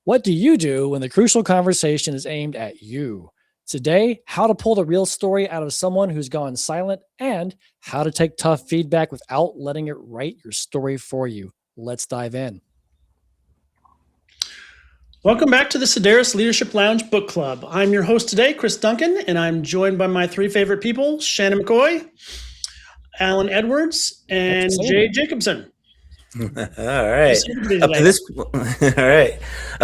What do you do when the crucial conversation is aimed at you? Today, how to pull the real story out of someone who's gone silent and how to take tough feedback without letting it write your story for you. Let's dive in. Welcome back to the Sedaris Leadership Lounge Book Club. I'm your host today, Chris Duncan, and I'm joined by my three favorite people, Shannon McCoy, Alan Edwards, and Jay Jacobson. All right. Up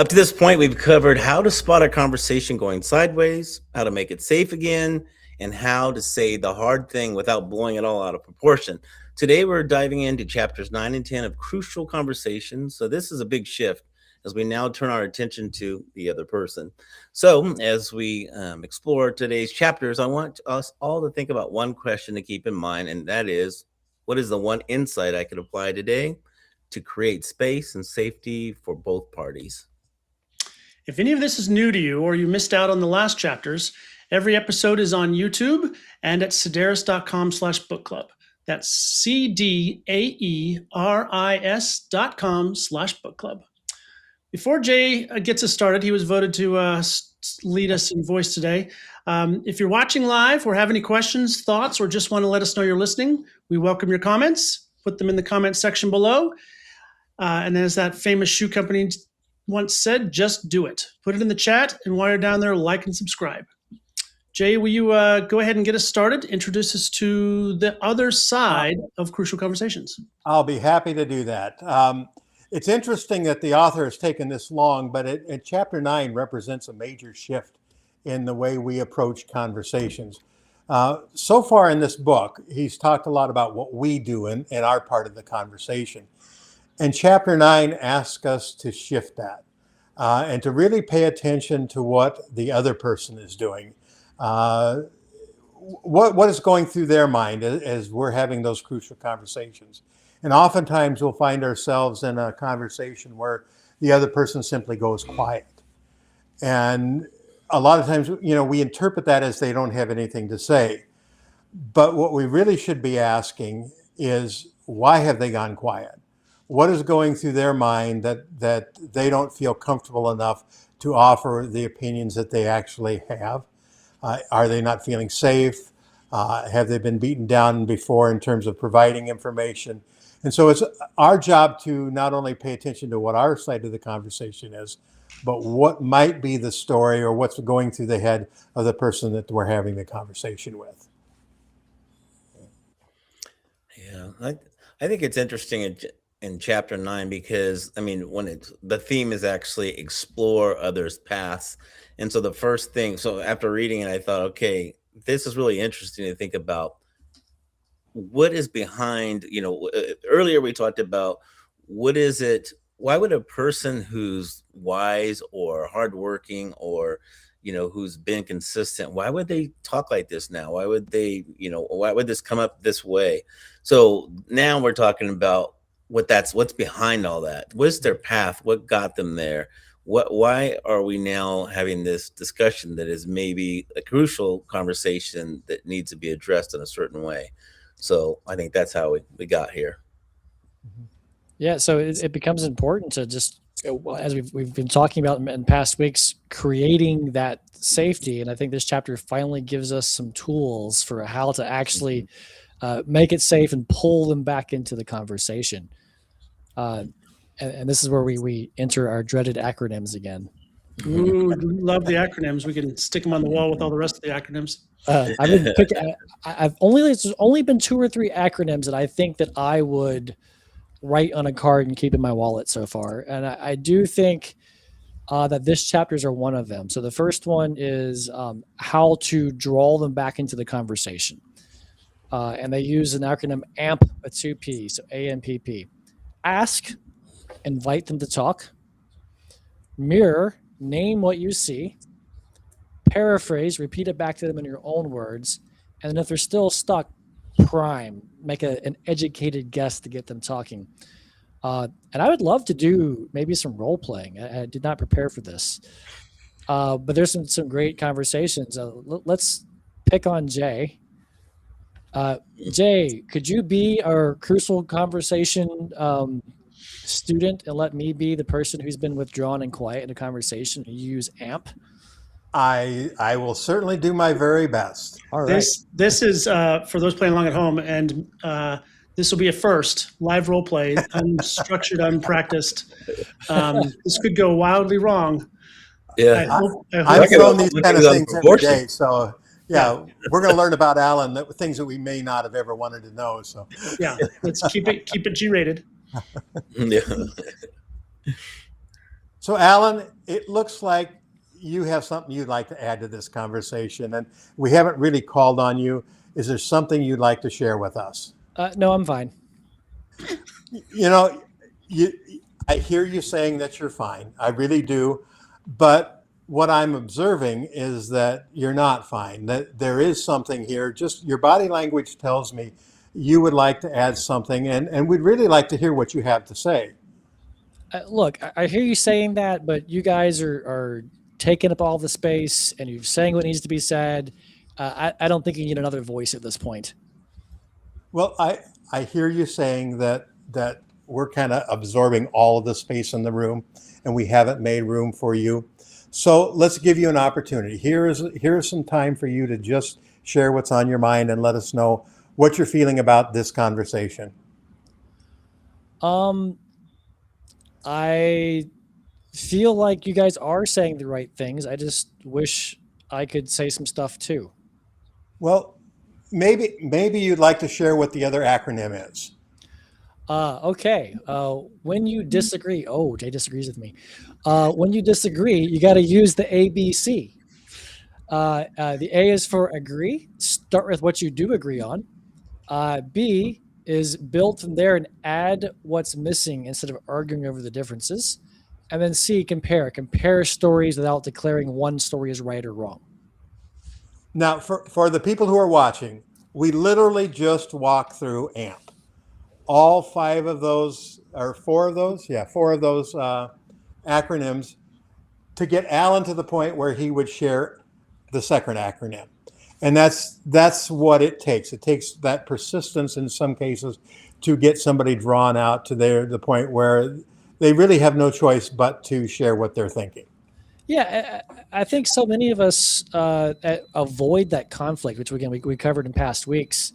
to this point, we've covered how to spot a conversation going sideways, how to make it safe again, and how to say the hard thing without blowing it all out of proportion. Today, we're diving into chapters 9 and 10 of Crucial Conversations. So this is a big shift as we now turn our attention to the other person. So as we explore today's chapters, I want us all to think about one question to keep in mind, and that is, what is the one insight I could apply today to create space and safety for both parties? If any of this is new to you or you missed out on the last chapters, every episode is on YouTube and at sedaris.com/book club. That's CDAERIS.com/book club. Before Jay gets us started, he was voted to lead us in voice today. If you're watching live or have any questions, thoughts, or just want to let us know you're listening, we welcome your comments. Put them in the comments section below. And as that famous shoe company once said, just do it. Put it in the chat, and while you're down there, like and subscribe. Jay, will you go ahead and get us started? Introduce us to the other side of Crucial Conversations. I'll be happy to do that. It's interesting that the author has taken this long, but chapter 9 represents a major shift in the way we approach conversations. So far in this book, he's talked a lot about what we do in our part of the conversation. And chapter 9 asks us to shift that and to really pay attention to what the other person is doing. What is going through their mind as we're having those crucial conversations. And oftentimes we'll find ourselves in a conversation where the other person simply goes quiet. And a lot of times, we interpret that as they don't have anything to say. But what we really should be asking is, why have they gone quiet? What is going through their mind that they don't feel comfortable enough to offer the opinions that they actually have? Are they not feeling safe? Have they been beaten down before in terms of providing information? And so it's our job to not only pay attention to what our side of the conversation is, but what might be the story or what's going through the head of the person that we're having the conversation with. Yeah, I think it's interesting in chapter 9 because, when the theme is actually explore others' paths. And so the first thing, after reading it, I thought, okay, this is really interesting to think about. What is behind, earlier we talked about why would a person who's wise or hardworking or, who's been consistent, why would they talk like this now? Why would they, why would this come up this way? So now we're talking about what's behind all that. What's their path? What got them there? Why are we now having this discussion that is maybe a crucial conversation that needs to be addressed in a certain way? So I think that's how we got here. Yeah, so it becomes important to just, as we've been talking about in past weeks, creating that safety. And I think this chapter finally gives us some tools for how to actually make it safe and pull them back into the conversation. And this is where we enter our dreaded acronyms again. Ooh, love the acronyms. We can stick them on the wall with all the rest of the acronyms. I've only been 2 or 3 acronyms that I think that I would write on a card and keep in my wallet so far. And I do think that this chapters are one of them. So the first one is how to draw them back into the conversation. And they use an acronym AMP, a 2P, so AMPP. Ask, invite them to talk. Mirror, name what you see. Paraphrase, repeat it back to them in your own words. And then if they're still stuck, prime, make an educated guess to get them talking. And I would love to do maybe some role playing. I did not prepare for this. But there's some great conversations. Let's pick on Jay. Jay, could you be our crucial conversation student and let me be the person who's been withdrawn and quiet in a conversation and you use AMP? I will certainly do my very best. All right. This is for those playing along at home, and this will be a first live role play, unstructured, unpracticed. This could go wildly wrong. Yeah. I'm throwing these kind of things every proportion. day, so yeah, we're going to learn about Alan, things that we may not have ever wanted to know. So Yeah, let's keep it G-rated. Yeah. So Alan, it looks like you have something you'd like to add to this conversation, and we haven't really called on you. Is there something you'd like to share with us? No, I'm fine. You know, I hear you saying that you're fine. I really do. But what I'm observing is that you're not fine, that there is something here. Just your body language tells me you would like to add something, and we'd really like to hear what you have to say. Look, I hear you saying that, but you guys are taking up all the space and you're saying what needs to be said. I don't think you need another voice at this point. Well, I hear you saying that we're kind of absorbing all of the space in the room and we haven't made room for you. So let's give you an opportunity. Here's some time for you to just share what's on your mind and let us know what you're feeling about this conversation. I feel like you guys are saying the right things. I just wish I could say some stuff too. Well, maybe you'd like to share what the other acronym is. Okay. When you disagree, Jay disagrees with me. When you disagree, you got to use the ABC. The A is for agree. Start with what you do agree on. B is build from there and add what's missing instead of arguing over the differences. And then C, compare. Compare stories without declaring one story is right or wrong. Now, for the people who are watching, we literally just walked through AMP. All five of those, or four of those acronyms to get Alan to the point where he would share the second acronym. And that's what it takes. It takes that persistence in some cases to get somebody drawn out to the point where they really have no choice but to share what they're thinking. Yeah, I think so many of us avoid that conflict, which again we covered in past weeks.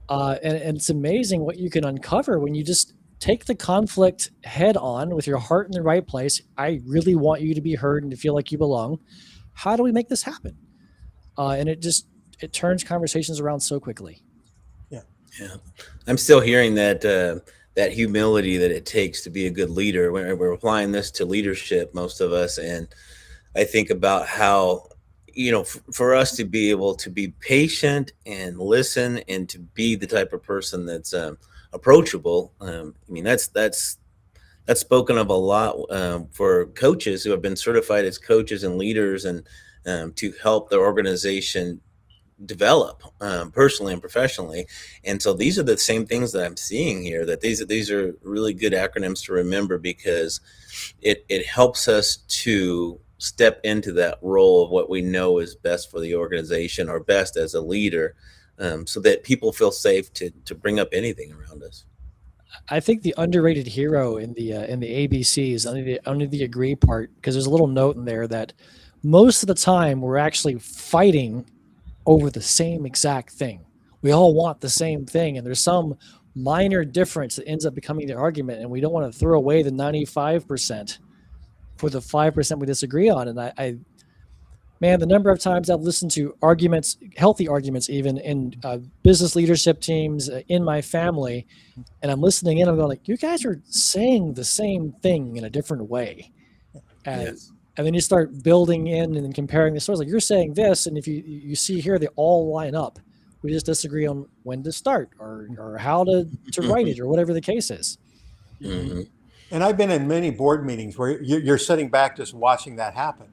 And it's amazing what you can uncover when you just take the conflict head on with your heart in the right place. I really want you to be heard and to feel like you belong. How do we make this happen? And it turns conversations around so quickly. Yeah. I'm still hearing that humility that it takes to be a good leader. We're applying this to leadership, most of us. And I think about how, for us to be able to be patient and listen and to be the type of person that's approachable. That's spoken of a lot for coaches who have been certified as coaches and leaders and to help their organization develop personally and professionally. And so these are the same things that I'm seeing here, that these are really good acronyms to remember, because it helps us to step into that role of what we know is best for the organization or best as a leader, so that people feel safe to bring up anything around us. I think the underrated hero in the ABC is under the agree part, because there's a little note in there that most of the time we're actually fighting over the same exact thing. We all want the same thing, and there's some minor difference that ends up becoming the argument, and we don't want to throw away the 95% for the 5% we disagree on. And man, the number of times I've listened to arguments, healthy arguments, even in business leadership teams, in my family, and I'm listening in, I'm going like, you guys are saying the same thing in a different way. Yes. And then you start building in and comparing the stories. Like, you're saying this, and if you see here, they all line up. We just disagree on when to start or how to write it or whatever the case is. Mm-hmm. And I've been in many board meetings where you're sitting back just watching that happen.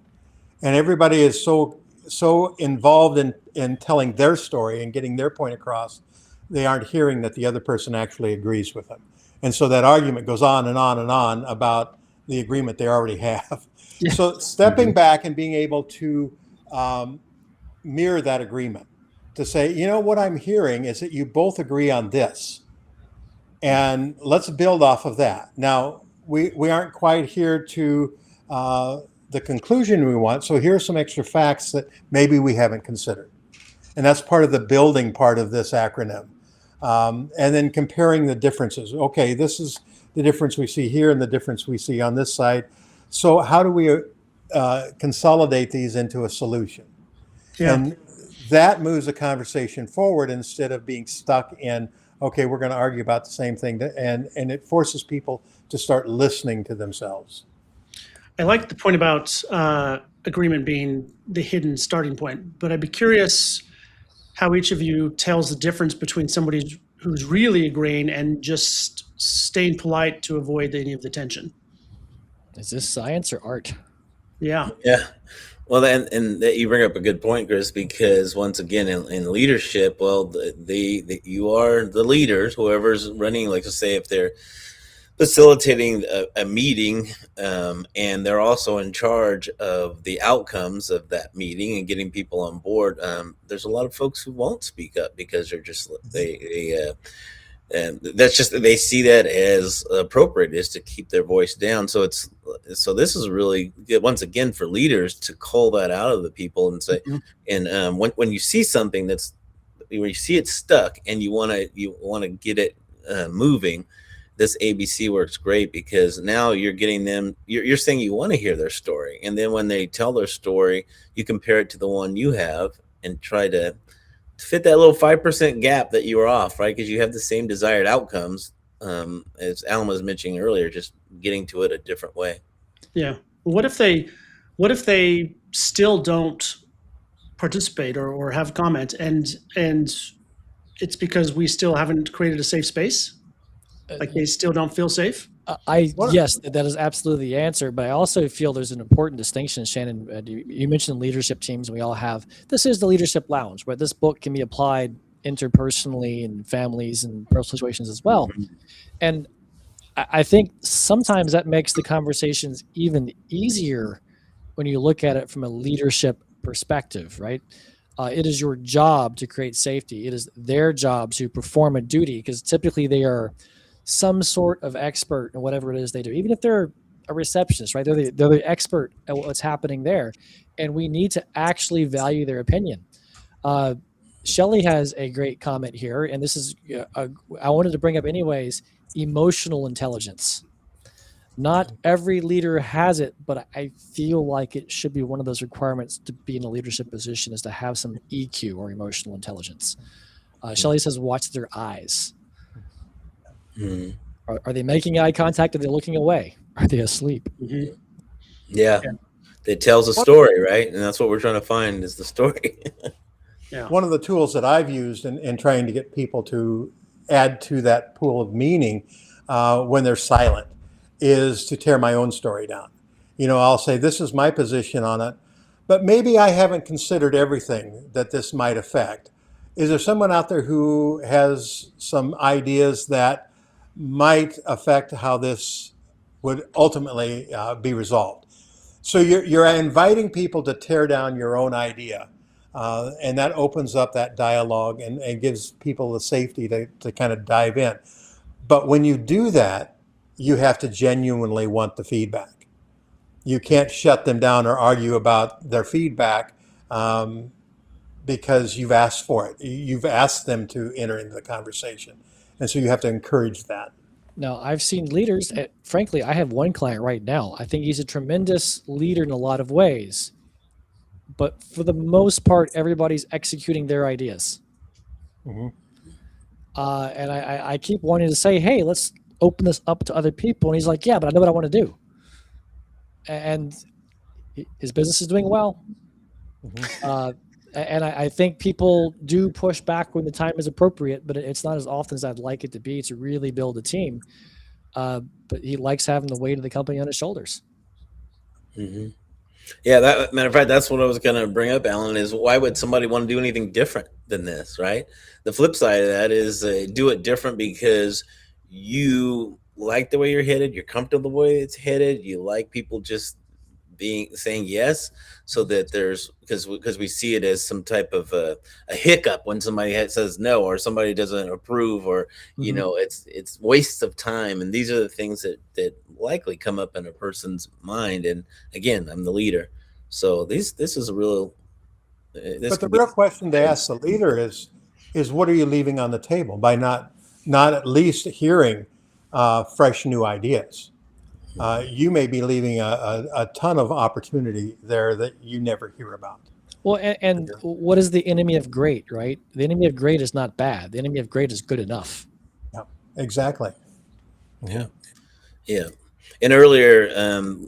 And everybody is so involved in telling their story and getting their point across, they aren't hearing that the other person actually agrees with them. And so that argument goes on and on and on about the agreement they already have. Yeah. So stepping back and being able to mirror that agreement, to say, what I'm hearing is that you both agree on this. And let's build off of that. Now, we aren't quite here to the conclusion we want. So here are some extra facts that maybe we haven't considered. And that's part of the building part of this acronym. And then comparing the differences. Okay, this is the difference we see here and the difference we see on this side. So how do we consolidate these into a solution? Yeah. And that moves the conversation forward instead of being stuck in, okay, we're going to argue about the same thing. And it forces people to start listening to themselves. I like the point about agreement being the hidden starting point, but I'd be curious how each of you tells the difference between somebody who's really agreeing and just staying polite to avoid any of the tension. Is this science or art? Yeah. Yeah. Well, and that you bring up a good point, Chris, because once again, in leadership, well, you are the leaders, whoever's running, like to say, if they're facilitating a meeting, and they're also in charge of the outcomes of that meeting and getting people on board. There's a lot of folks who won't speak up because they're just and that's just, they see that as appropriate, is to keep their voice down. So this is really good, once again, for leaders to call that out of the people and say, and when you see something when you see it stuck and you want to get it moving, this ABC works great, because now you're getting them, you're saying you want to hear their story. And then when they tell their story, you compare it to the one you have and try to fit that little 5% gap that you were off, right? Because you have the same desired outcomes, as Alan was mentioning earlier, just getting to it a different way. Yeah. What if they still don't participate or have comment, and it's because we still haven't created a safe space? Like they still don't feel safe? Yes, that is absolutely the answer. But I also feel there's an important distinction, Shannon. You mentioned leadership teams, and we all have. This is the leadership lounge, but this book can be applied interpersonally in families and personal situations as well. And I think sometimes that makes the conversations even easier when you look at it from a leadership perspective, right? It is your job to create safety. It is their job to perform a duty, because typically they are some sort of expert in whatever it is they do, even if they're a receptionist, right? They're the expert at what's happening there, and we need to actually value their opinion. Shelley has a great comment here, and this is I wanted to bring up anyways: emotional intelligence. Not every leader has it, but I feel like it should be one of those requirements to be in a leadership position, is to have some EQ, or emotional intelligence. Shelley says, watch their eyes. Are they making eye contact? Are they looking away? Are they asleep? Yeah. It tells a story, right? And that's what we're trying to find, is the story. Yeah. One of the tools that I've used in trying to get people to add to that pool of meaning when they're silent is to tear my own story down. I'll say, this is my position on it, but maybe I haven't considered everything that this might affect. Is there someone out there who has some ideas that might affect how this would ultimately be resolved? So you're inviting people to tear down your own idea, and that opens up that dialogue and gives people the safety to kind of dive in. But when you do that, you have to genuinely want the feedback. You can't shut them down or argue about their feedback because you've asked for it. You've asked them to enter into the conversation. And so you have to encourage that. Now, I've seen leaders, frankly, I have one client right now. I think he's a tremendous leader in a lot of ways. But for the most part, everybody's executing their ideas. And I keep wanting to say, hey, let's open this up to other people. And he's like, yeah, but I know what I want to do. And his business is doing well. And I think people do push back when the time is appropriate, but it's not as often as I'd like it to be to really build a team. But he likes having the weight of the company on his shoulders. Yeah, matter of fact, that's what I was going to bring up, Alan, is why would somebody want to do anything different than this, right? The flip side of that is do it different because you like the way you're headed, you're comfortable the way it's headed, you like people just saying yes, so that there's because we see it as some type of a hiccup when somebody says no, or somebody doesn't approve, or it's wastes of time. And these are the things that likely come up in a person's mind. And again, I'm the leader, so this is a real this But the could be real question to ask the leader is what are you leaving on the table by not at least hearing fresh new ideas? You may be leaving a ton of opportunity there that you never hear about. Well, and what is the enemy of great, right? The enemy of great is not bad. The enemy of great is good enough. Yeah, exactly. Yeah. And earlier,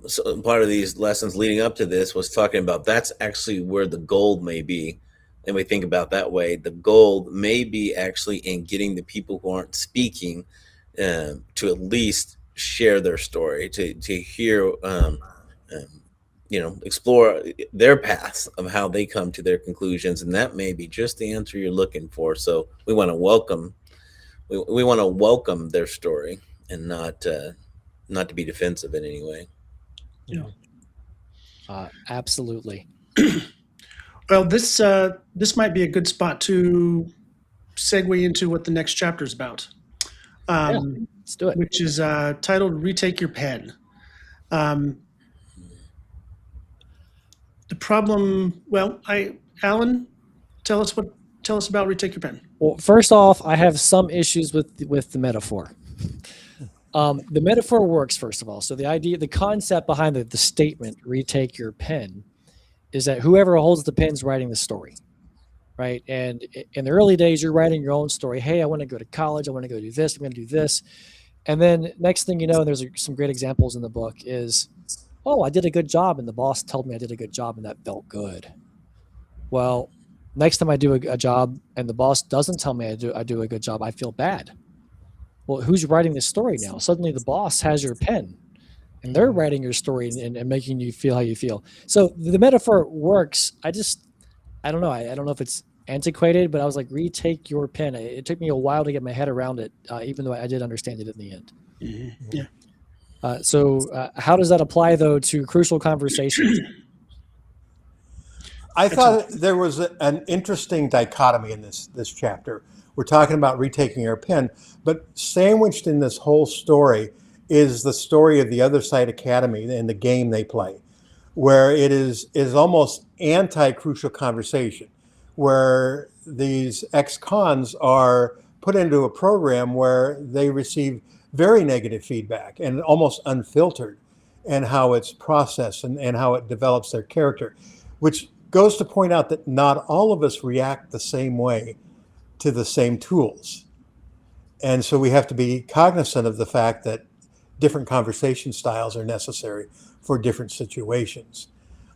so part of these lessons leading up to this was talking about that's actually where the gold may be. And we think about that way. The gold may be actually in getting the people who aren't speaking to at least share their story, to hear, explore their paths of how they come to their conclusions. And that may be just the answer you're looking for. So we want to we want to welcome their story and not to be defensive in any way. Absolutely. Well, this might be a good spot to segue into what the next chapter is about. Let's do it. Which is titled "Retake Your Pen." The problem. Well, Alan, tell us about "Retake Your Pen." Well, first off, I have some issues with the metaphor. The metaphor works, first of all. So the concept behind the statement "retake your pen" is that whoever holds the pen's writing the story, right? And in the early days, you're writing your own story. Hey, I want to go to college. I want to go do this. I'm going to do this. And then next thing you know, there's some great examples in the book is, oh, I did a good job, and the boss told me I did a good job, and that felt good. Well, next time I do a job and the boss doesn't tell me I do a good job, I feel bad. Well, who's writing the story now? Suddenly the boss has your pen and they're writing your story and making you feel how you feel. So the metaphor works. I don't know. I don't know if it's antiquated, but I was like, retake your pen. It took me a while to get my head around it, even though I did understand it in the end. Mm-hmm. Yeah. So how does that apply, though, to crucial conversations? I thought there was an interesting dichotomy in this chapter. We're talking about retaking your pen, but sandwiched in this whole story is the story of the Other Side Academy and the game they play, where it is almost anti-crucial conversation, where these ex-cons are put into a program where they receive very negative feedback and almost unfiltered, and how it's processed and how it develops their character, which goes to point out that not all of us react the same way to the same tools. And so we have to be cognizant of the fact that different conversation styles are necessary for different situations.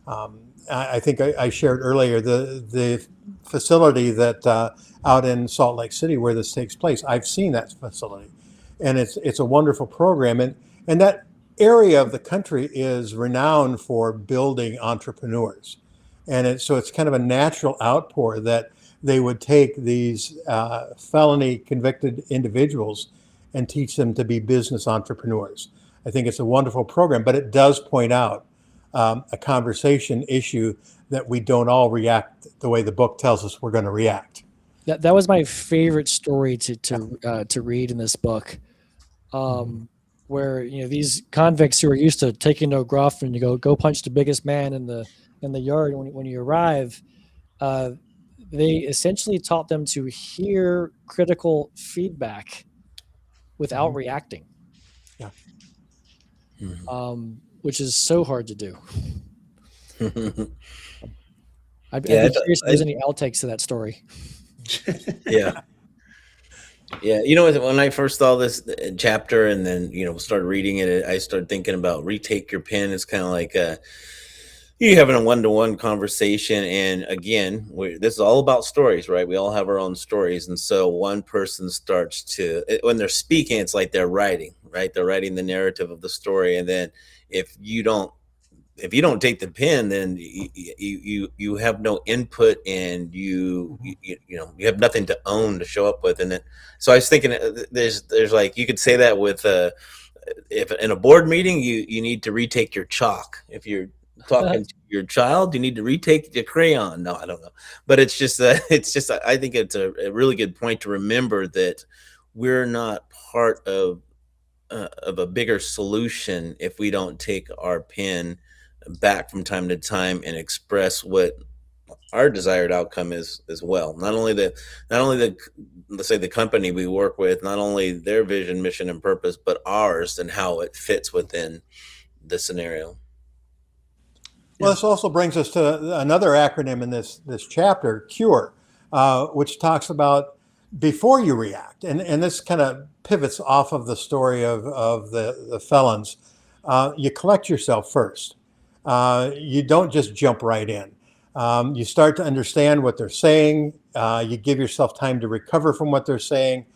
I think I shared earlier the facility that out in Salt Lake City where this takes place. I've seen that facility, and it's a wonderful program. And that area of the country is renowned for building entrepreneurs. And so it's kind of a natural outpour that they would take these felony convicted individuals and teach them to be business entrepreneurs. I think it's a wonderful program, but it does point out a conversation issue that we don't all react the way the book tells us we're going to react. That was my favorite story to read in this book, where these convicts who are used to taking no gruff and you go punch the biggest man in the yard when you arrive. They essentially taught them to hear critical feedback without reacting. Yeah. Which is so hard to do. I'd be curious if there's any outtakes to that story. Yeah. Yeah. When I first saw this chapter and then, started reading it, I started thinking about retake your pen. It's kind of like you having a one-to-one conversation. And again, this is all about stories, right? We all have our own stories. And so one person starts when they're speaking, it's like they're writing, right? They're writing the narrative of the story. And then if you don't take the pen, then you have no input, and you have nothing to own to show up with. And then, so I was thinking there's like, you could say that with, if in a board meeting, you need to retake your chalk. If you're talking to your child? You need to retake the crayon. No, I don't know. But it's just, I think it's a really good point to remember that we're not part of a bigger solution if we don't take our pen back from time to time and express what our desired outcome is as well. Not only the let's say the company we work with, not only their vision, mission, and purpose, but ours and how it fits within the scenario. Well, this also brings us to another acronym in this chapter, CURE, which talks about before you react, and this kind of pivots off of the story of the felons. You collect yourself first. You don't just jump right in. You start to understand what they're saying. You give yourself time to recover from what they're saying,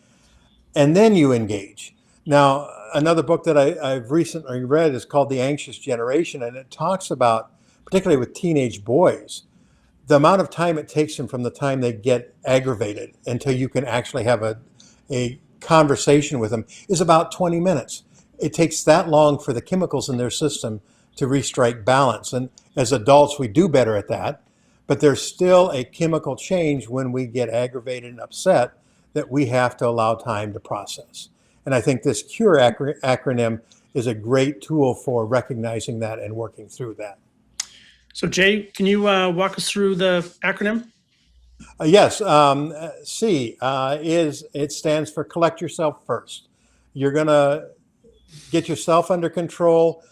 and then you engage. Now, another book that I've recently read is called The Anxious Generation, and it talks about, particularly with teenage boys, the amount of time it takes them from the time they get aggravated until you can actually have a conversation with them is about 20 minutes. It takes that long for the chemicals in their system to restrike balance. And as adults, we do better at that. But there's still a chemical change when we get aggravated and upset that we have to allow time to process. And I think this CURE acronym is a great tool for recognizing that and working through that. So Jay, can you walk us through the acronym? Yes, C it stands for collect yourself first. You're going to get yourself under control,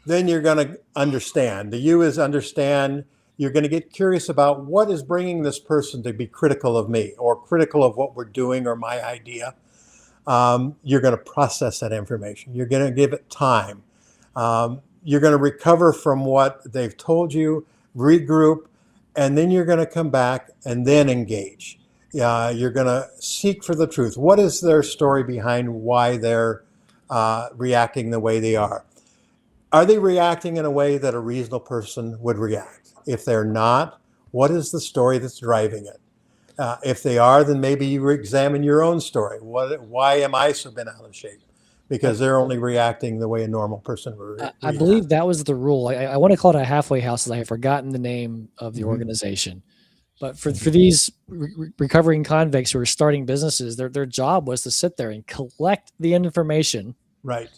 then you're going to understand. The U is understand. You're going to get curious about what is bringing this person to be critical of me or critical of what we're doing or my idea. You're going to process that information. You're going to give it time. You're going to recover from what they've told you, regroup, and then you're going to come back and then engage. You're going to seek for the truth. What is their story behind why they're reacting the way they are? Are they reacting in a way that a reasonable person would react? If they're not, what is the story that's driving it? If they are, then maybe you examine your own story. Why am I so bent out of shape? Because they're only reacting the way a normal person would react. I believe that was the rule. I want to call it a halfway house, as I have forgotten the name of the organization. But for these recovering convicts who are starting businesses, their job was to sit there and collect the information. Right.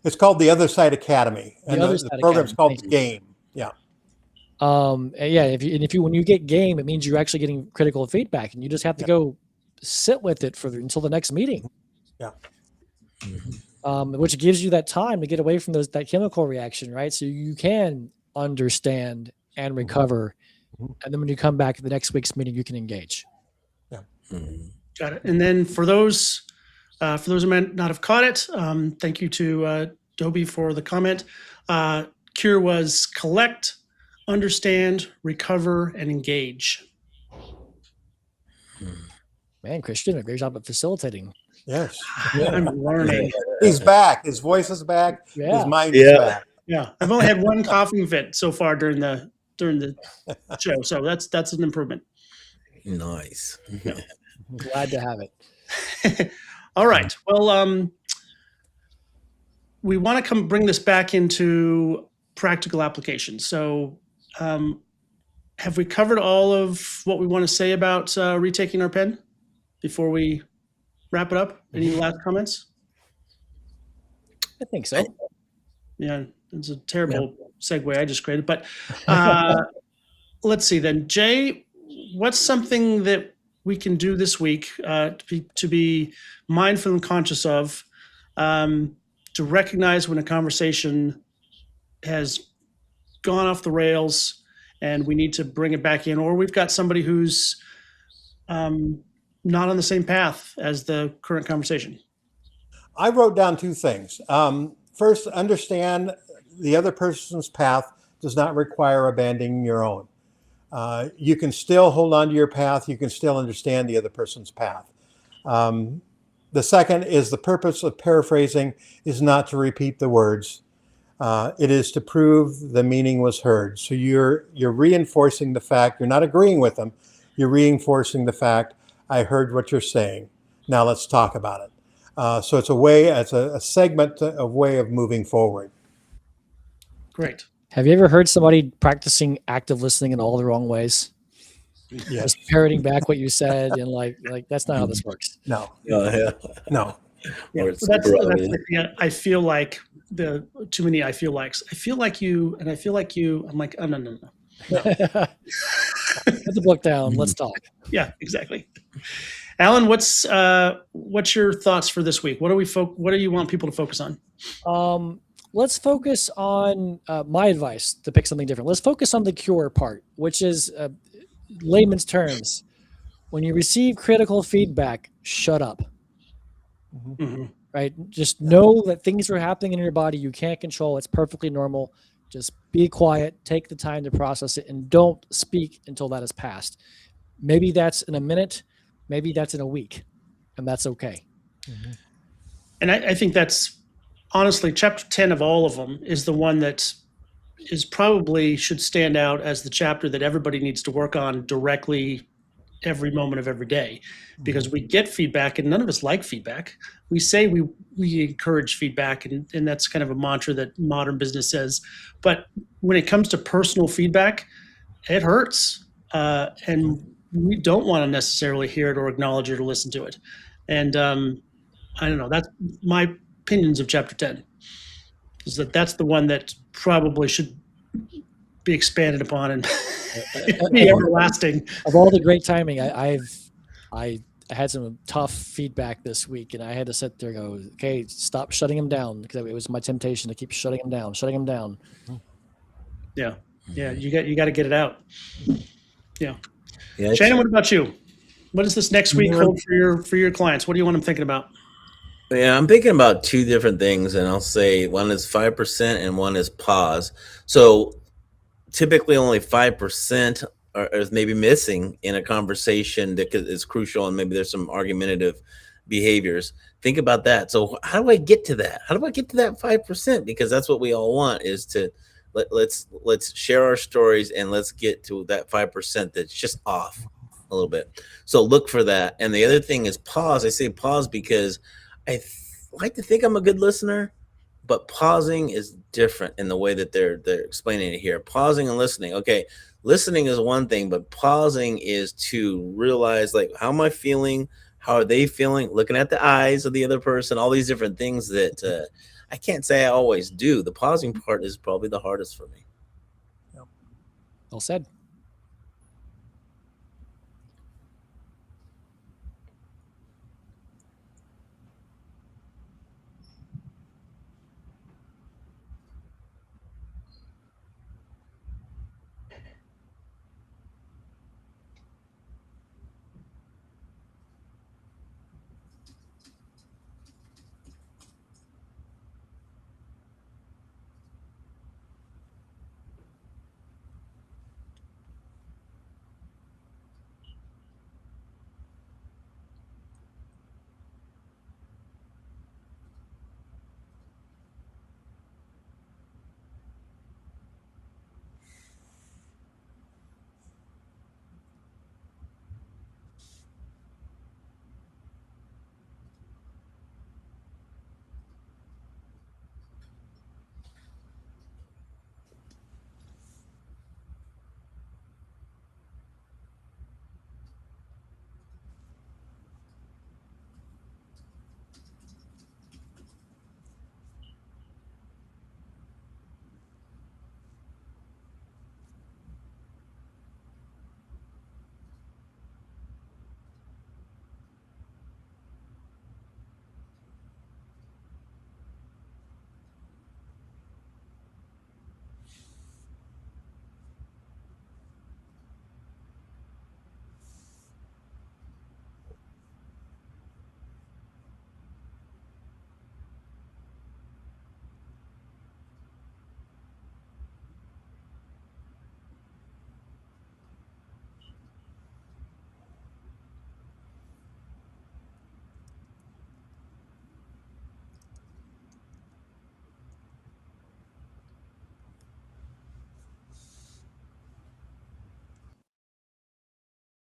It's called the Other Side Academy, and the program's called GAME. Yeah. And yeah. If you when you get GAME, it means you're actually getting critical feedback, and you just have to go sit with it until the next meeting. Yeah. Which gives you that time to get away from that chemical reaction, right? So you can understand and recover, and then when you come back at the next week's meeting, you can engage. Yeah. Got it. And then for those who might not have caught it, thank you to Dobie for the comment. CURE was collect, understand, recover, and engage. Man, Christian, a great job at facilitating. Yes. I'm learning. He's back. His voice is back. Yeah. His mind is back. Yeah, I've only had one coughing fit so far during the show, so that's an improvement. Nice. Glad to have it. All right. Well, we want to bring this back into practical application. So, have we covered all of what we want to say about retaking our pen before we wrap it up? Any last comments? I think so. Yeah, it's a terrible segue I just created, but let's see then. Jay, what's something that we can do this week to be mindful and conscious of, to recognize when a conversation has gone off the rails and we need to bring it back in, or we've got somebody who's not on the same path as the current conversation? I wrote down two things. First, understand the other person's path does not require abandoning your own. You can still hold on to your path. You can still understand the other person's path. The second is the purpose of paraphrasing is not to repeat the words. It is to prove the meaning was heard. So you're reinforcing the fact, you're not agreeing with them, you're reinforcing the fact, I heard what you're saying. Now let's talk about it. So it's a segment, a way of moving forward. Great. Have you ever heard somebody practicing active listening in all the wrong ways? Yes. Just parroting back what you said and like that's not how this works. No. Yeah. No. Yeah, Or it's that's brother. like I feel like the too many I feel likes. I feel like you, and I feel like you. I'm like, oh no. Put the book down. Let's talk. Yeah, exactly. Alan, what's your thoughts for this week? What do you want people to focus on? Let's focus on my advice to pick something different. Let's focus on the cure part, which is layman's terms. When you receive critical feedback, shut up. Mhm. Right? Just know that things are happening in your body you can't control. It's perfectly normal. Just be quiet, take the time to process it, and don't speak until that has passed. Maybe that's in a minute, maybe that's in a week, and that's okay. And I think that's honestly chapter 10 of all of them is the one that is probably should stand out as the chapter that everybody needs to work on directly every moment of every day, because we get feedback and none of us like feedback. We say we encourage feedback, and that's kind of a mantra that modern business says. But when it comes to personal feedback, it hurts. And we don't want to necessarily hear it or acknowledge it or listen to it. And I don't know, that's my opinions of chapter 10, is that's the one that probably should be expanded upon and be everlasting. Of all the great timing, I had some tough feedback this week, and I had to sit there and go, okay, stop shutting him down, because it was my temptation to keep shutting him down. Yeah, you got to get it out. Yeah. Yeah, Shannon, what about you? What does this next week hold for your clients? What do you want them thinking about? Yeah, I'm thinking about two different things, and I'll say one is 5% and one is pause. So typically only 5% is maybe missing in a conversation that is crucial, and maybe there's some argumentative behaviors. Think about that. So how do I get to that? How do I get to that 5%? Because that's what we all want, is to let's share our stories and let's get to that 5% that's just off a little bit. So look for that. And the other thing is pause. I say pause because like to think I'm a good listener, but pausing is different in the way that they're explaining it here. Pausing and listening. Okay, listening is one thing, but pausing is to realize, like, how am I feeling? How are they feeling? Looking at the eyes of the other person, all these different things that I can't say I always do. The pausing part is probably the hardest for me. Well said.